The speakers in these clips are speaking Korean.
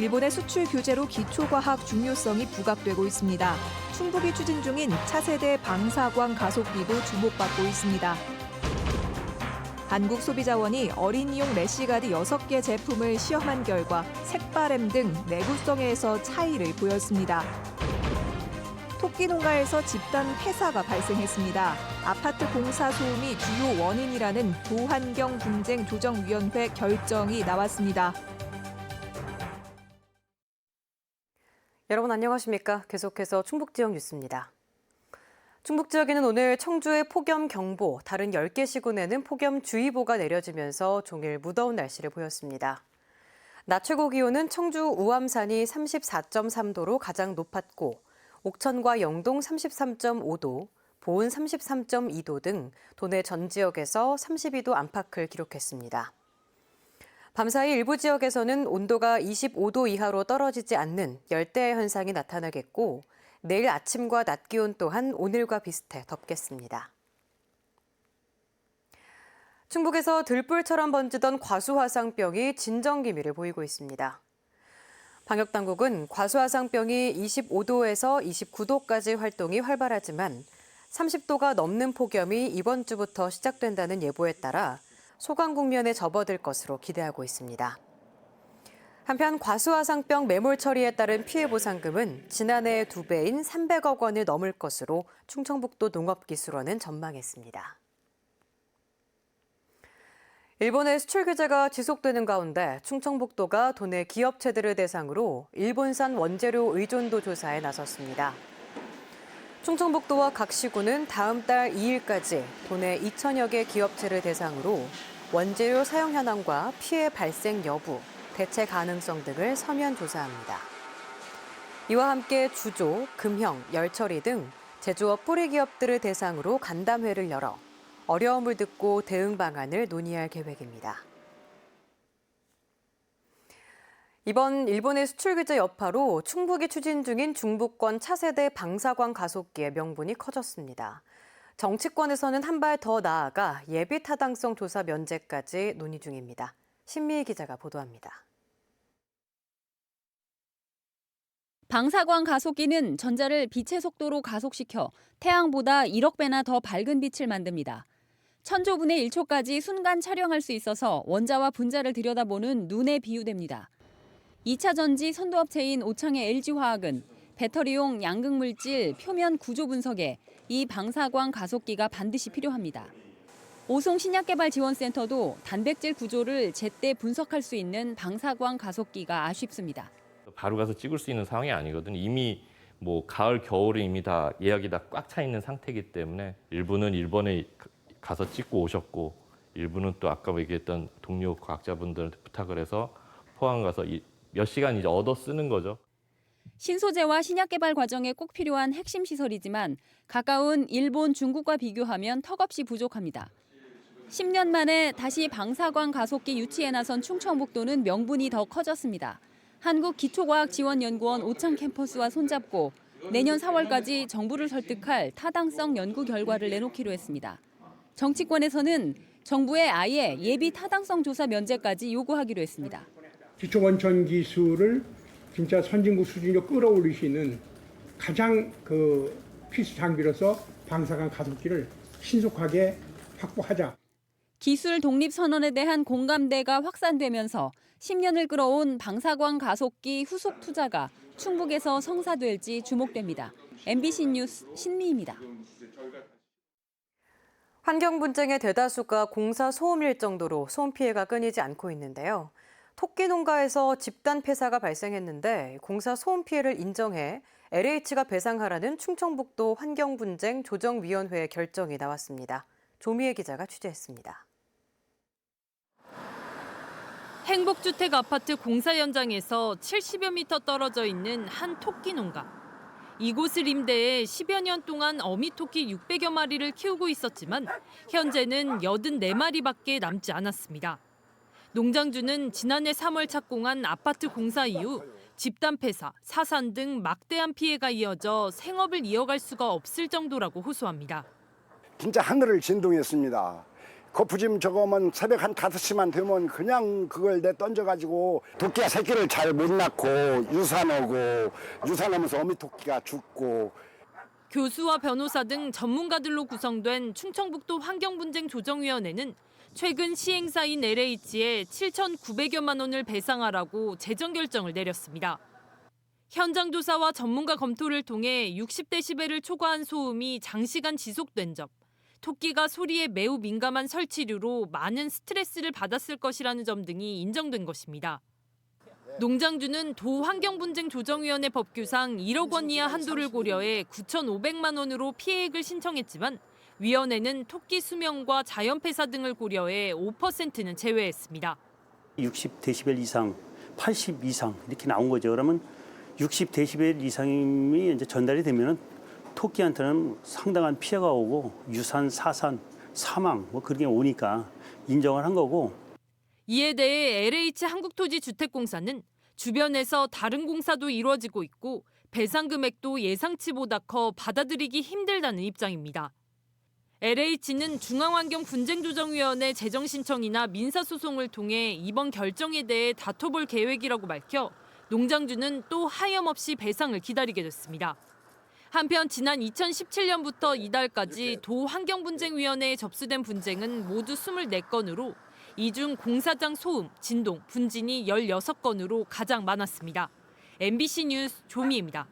일본의 수출 규제로 기초과학 중요성이 부각되고 있습니다. 충북이 추진 중인 차세대 방사광 가속기도 주목받고 있습니다. 한국소비자원이 어린이용 래시가드 6개 제품을 시험한 결과 색바램 등 내구성에서 차이를 보였습니다. 토끼 농가에서 집단 폐사가 발생했습니다. 아파트 공사 소음이 주요 원인이라는 도환경분쟁조정위원회 결정이 나왔습니다. 여러분 안녕하십니까? 계속해서 충북 지역 뉴스입니다. 충북 지역에는 오늘 청주에 폭염경보, 다른 10개 시군에는 폭염주의보가 내려지면서 종일 무더운 날씨를 보였습니다. 낮 최고 기온은 청주 우암산이 34.3도로 가장 높았고 옥천과 영동 33.5도, 보은 33.2도 등 도내 전 지역에서 32도 안팎을 기록했습니다. 밤사이 일부 지역에서는 온도가 25도 이하로 떨어지지 않는 열대야 현상이 나타나겠고 내일 아침과 낮 기온 또한 오늘과 비슷해 덥겠습니다. 충북에서 들불처럼 번지던 과수화상병이 진정 기미를 보이고 있습니다. 방역당국은 과수화상병이 25도에서 29도까지 활동이 활발하지만 30도가 넘는 폭염이 이번 주부터 시작된다는 예보에 따라 소강 국면에 접어들 것으로 기대하고 있습니다. 한편 과수화상병 매몰 처리에 따른 피해 보상금은 지난해의 2배인 300억 원을 넘을 것으로 충청북도 농업기술원은 전망했습니다. 일본의 수출 규제가 지속되는 가운데 충청북도가 도내 기업체들을 대상으로 일본산 원재료 의존도 조사에 나섰습니다. 충청북도와 각 시군은 다음 달 2일까지 도내 2천여 개 기업체를 대상으로 원재료 사용 현황과 피해 발생 여부, 대체 가능성 등을 서면 조사합니다. 이와 함께 주조, 금형, 열처리 등 제조업 뿌리 기업들을 대상으로 간담회를 열어 어려움을 듣고 대응 방안을 논의할 계획입니다. 이번 일본의 수출 규제 여파로 충북이 추진 중인 중부권 차세대 방사광 가속기의 명분이 커졌습니다. 정치권에서는 한 발 더 나아가 예비 타당성 조사 면제까지 논의 중입니다. 신미희 기자가 보도합니다. 방사광 가속기는 전자를 빛의 속도로 가속시켜 태양보다 1억 배나 더 밝은 빛을 만듭니다. 천조분의 1초까지 순간 촬영할 수 있어서 원자와 분자를 들여다보는 눈에 비유됩니다. 2차 전지 선도업체인 오창의 LG화학은 배터리용 양극물질 표면 구조 분석에 이 방사광 가속기가 반드시 필요합니다. 오송신약개발지원센터도 단백질 구조를 제때 분석할 수 있는 방사광 가속기가 아쉽습니다. 바로 가서 찍을 수 있는 상황이 아니거든. 이미 가을, 겨울에 이미 다 예약이 다 꽉 차 있는 상태이기 때문에 일부는 일본에 가서 찍고 오셨고 일부는 또 아까 얘기했던 동료 과학자분들한테 부탁을 해서 포항 가서 몇 시간 이제 얻어 쓰는 거죠. 신소재와 신약 개발 과정에 꼭 필요한 핵심 시설이지만 가까운 일본, 중국과 비교하면 턱없이 부족합니다. 10년 만에 다시 방사광 가속기 유치에 나선 충청북도는 명분이 더 커졌습니다. 한국기초과학지원연구원 오창 캠퍼스와 손잡고 내년 4월까지 정부를 설득할 타당성 연구 결과를 내놓기로 했습니다. 정치권에서는 정부에 아예 예비 타당성 조사 면제까지 요구하기로 했습니다. 기초원천 기술을 진짜 선진국 수준으로 끌어올릴 수 있는 가장 필수 장비로서 방사광 가속기를 신속하게 확보하자. 기술 독립 선언에 대한 공감대가 확산되면서 10년을 끌어온 방사광 가속기 후속 투자가 충북에서 성사될지 주목됩니다. MBC 뉴스 신미입니다. 환경 분쟁의 대다수가 공사 소음일 정도로 소음 피해가 끊이지 않고 있는데요. 토끼 농가에서 집단 폐사가 발생했는데 공사 소음 피해를 인정해 LH가 배상하라는 충청북도 환경분쟁 조정위원회의 결정이 나왔습니다. 조미애 기자가 취재했습니다. 행복주택 아파트 공사 현장에서 70여 미터 떨어져 있는 한 토끼 농가. 이곳을 임대해 10여 년 동안 어미토끼 600여 마리를 키우고 있었지만 현재는 84마리밖에 남지 않았습니다. 농장주는 지난해 3월 착공한 아파트 공사 이후 집단 폐사, 사산 등 막대한 피해가 이어져 생업을 이어갈 수가 없을 정도라고 호소합니다. 진짜 하늘을 진동했습니다. 거푸짐 저거면 새벽 한 5시만 되면 그냥 그걸 내 던져가지고 토끼가 새끼를 잘 못 낳고 유산하고 유산하면서 어미토끼가 죽고. 교수와 변호사 등 전문가들로 구성된 충청북도 환경분쟁조정위원회는 최근 시행사인 LH에 7,900여만 원을 배상하라고 재정 결정을 내렸습니다. 현장 조사와 전문가 검토를 통해 60데시벨을 초과한 소음이 장시간 지속된 점, 토끼가 소리에 매우 민감한 설치류로 많은 스트레스를 받았을 것이라는 점 등이 인정된 것입니다. 농장주는 도환경분쟁조정위원회 법규상 1억 원 이하 한도를 고려해 9,500만 원으로 피해액을 신청했지만 위원회는 토끼 수명과 자연폐사 등을 고려해 5%는 제외했습니다. 60데시벨 이상, 80 이상 이렇게 나온 거죠. 그러면 60데시벨 이상이 이제 전달이 되면은 토끼한테는 상당한 피해가 오고 유산, 사산, 사망 뭐 그런 게 오니까 인정을 한 거고. 이에 대해 LH 한국토지주택공사는 주변에서 다른 공사도 이루어지고 있고 배상 금액도 예상치보다 커 받아들이기 힘들다는 입장입니다. LH는 중앙환경분쟁조정위원회 재정신청이나 민사소송을 통해 이번 결정에 대해 다퉈볼 계획이라고 밝혀 농장주는 또 하염없이 배상을 기다리게 됐습니다. 한편 지난 2017년부터 이달까지 도환경분쟁위원회에 접수된 분쟁은 모두 24건으로 이 중 공사장 소음, 진동, 분진이 16건으로 가장 많았습니다. MBC 뉴스 조미입니다.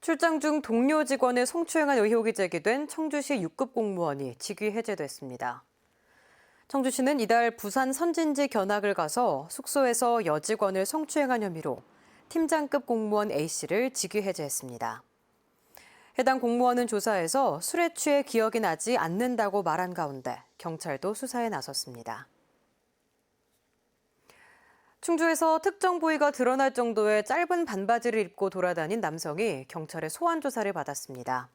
출장 중 동료 직원을 성추행한 의혹이 제기된 청주시 6급 공무원이 직위 해제됐습니다. 청주시는 이달 부산 선진지 견학을 가서 숙소에서 여직원을 성추행한 혐의로 팀장급 공무원 A씨를 직위 해제했습니다. 해당 공무원은 조사에서 술에 취해 기억이 나지 않는다고 말한 가운데 경찰도 수사에 나섰습니다. 충주에서 특정 부위가 드러날 정도의 짧은 반바지를 입고 돌아다닌 남성이 경찰의 소환 조사를 받았습니다.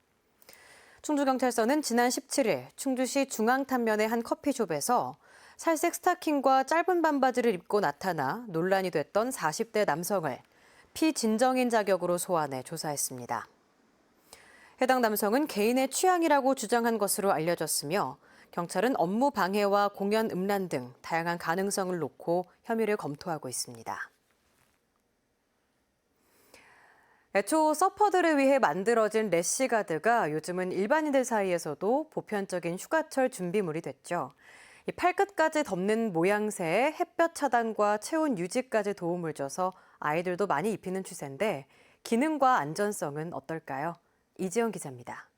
충주경찰서는 지난 17일 충주시 중앙탄면의 한 커피숍에서 살색 스타킹과 짧은 반바지를 입고 나타나 논란이 됐던 40대 남성을 피진정인 자격으로 소환해 조사했습니다. 해당 남성은 개인의 취향이라고 주장한 것으로 알려졌으며 경찰은 업무 방해와 공연 음란 등 다양한 가능성을 놓고 혐의를 검토하고 있습니다. 애초 서퍼들을 위해 만들어진 래시가드가 요즘은 일반인들 사이에서도 보편적인 휴가철 준비물이 됐죠. 이 팔끝까지 덮는 모양새에 햇볕 차단과 체온 유지까지 도움을 줘서 아이들도 많이 입히는 추세인데 기능과 안전성은 어떨까요? 이지연 기자입니다.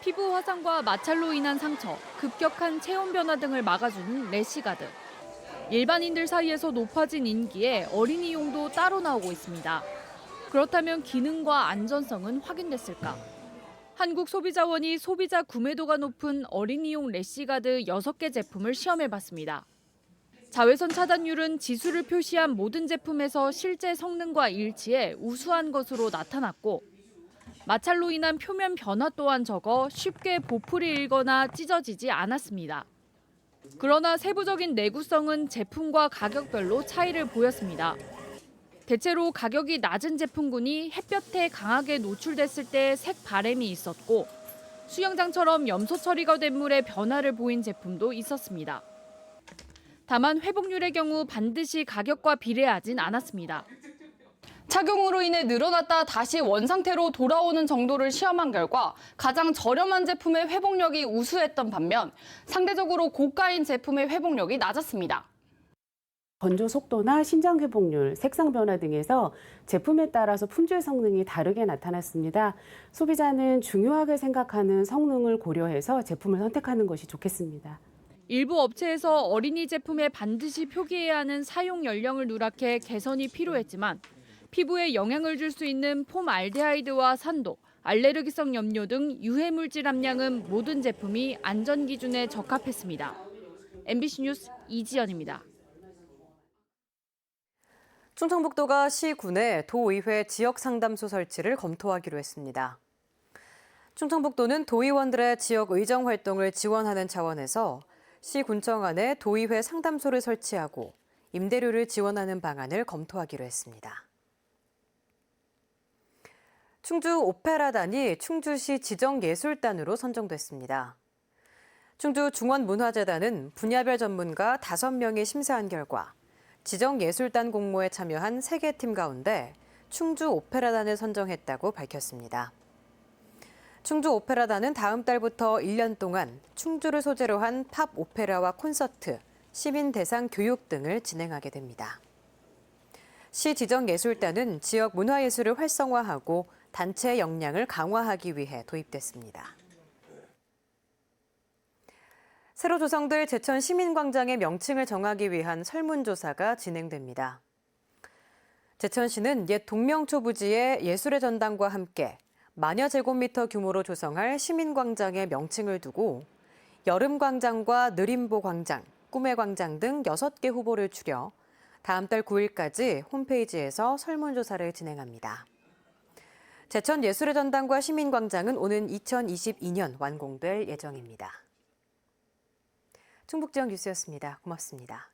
피부 화상과 마찰로 인한 상처, 급격한 체온 변화 등을 막아주는 래시가드. 일반인들 사이에서 높아진 인기에 어린이용도 따로 나오고 있습니다. 그렇다면 기능과 안전성은 확인됐을까? 한국소비자원이 소비자 구매도가 높은 어린이용 래시가드 6개 제품을 시험해봤습니다. 자외선 차단율은 지수를 표시한 모든 제품에서 실제 성능과 일치해 우수한 것으로 나타났고 마찰로 인한 표면 변화 또한 적어 쉽게 보풀이 일거나 찢어지지 않았습니다. 그러나 세부적인 내구성은 제품과 가격별로 차이를 보였습니다. 대체로 가격이 낮은 제품군이 햇볕에 강하게 노출됐을 때 색 바램이 있었고 수영장처럼 염소 처리가 된 물에 변화를 보인 제품도 있었습니다. 다만 회복률의 경우 반드시 가격과 비례하진 않았습니다. 착용으로 인해 늘어났다 다시 원상태로 돌아오는 정도를 시험한 결과 가장 저렴한 제품의 회복력이 우수했던 반면 상대적으로 고가인 제품의 회복력이 낮았습니다. 건조 속도나 신장 회복률, 색상 변화 등에서 제품에 따라서 품질 성능이 다르게 나타났습니다. 소비자는 중요하게 생각하는 성능을 고려해서 제품을 선택하는 것이 좋겠습니다. 일부 업체에서 어린이 제품에 반드시 표기해야 하는 사용 연령을 누락해 개선이 필요했지만 피부에 영향을 줄 수 있는 폼알데하이드와 산도, 알레르기성 염료 등 유해 물질 함량은 모든 제품이 안전 기준에 적합했습니다. MBC 뉴스 이지연입니다. 충청북도가 시군에 도의회 지역상담소 설치를 검토하기로 했습니다. 충청북도는 도의원들의 지역 의정 활동을 지원하는 차원에서 시군청 안에 도의회 상담소를 설치하고 임대료를 지원하는 방안을 검토하기로 했습니다. 충주 오페라단이 충주시 지정예술단으로 선정됐습니다. 충주 중원문화재단은 분야별 전문가 5명이 심사한 결과 지정예술단 공모에 참여한 3개 팀 가운데 충주 오페라단을 선정했다고 밝혔습니다. 충주 오페라단은 다음 달부터 1년 동안 충주를 소재로 한 팝 오페라와 콘서트, 시민 대상 교육 등을 진행하게 됩니다. 시 지정예술단은 지역 문화예술을 활성화하고 단체 역량을 강화하기 위해 도입됐습니다. 새로 조성될 제천 시민광장의 명칭을 정하기 위한 설문조사가 진행됩니다. 제천시는 옛 동명초 부지에 예술의 전당과 함께 만여 제곱미터 규모로 조성할 시민광장의 명칭을 두고 여름광장과 느림보 광장, 꿈의 광장 등 6개 후보를 추려 다음 달 9일까지 홈페이지에서 설문조사를 진행합니다. 제천 예술의 전당과 시민광장은 오는 2022년 완공될 예정입니다. 충북지역 뉴스였습니다. 고맙습니다.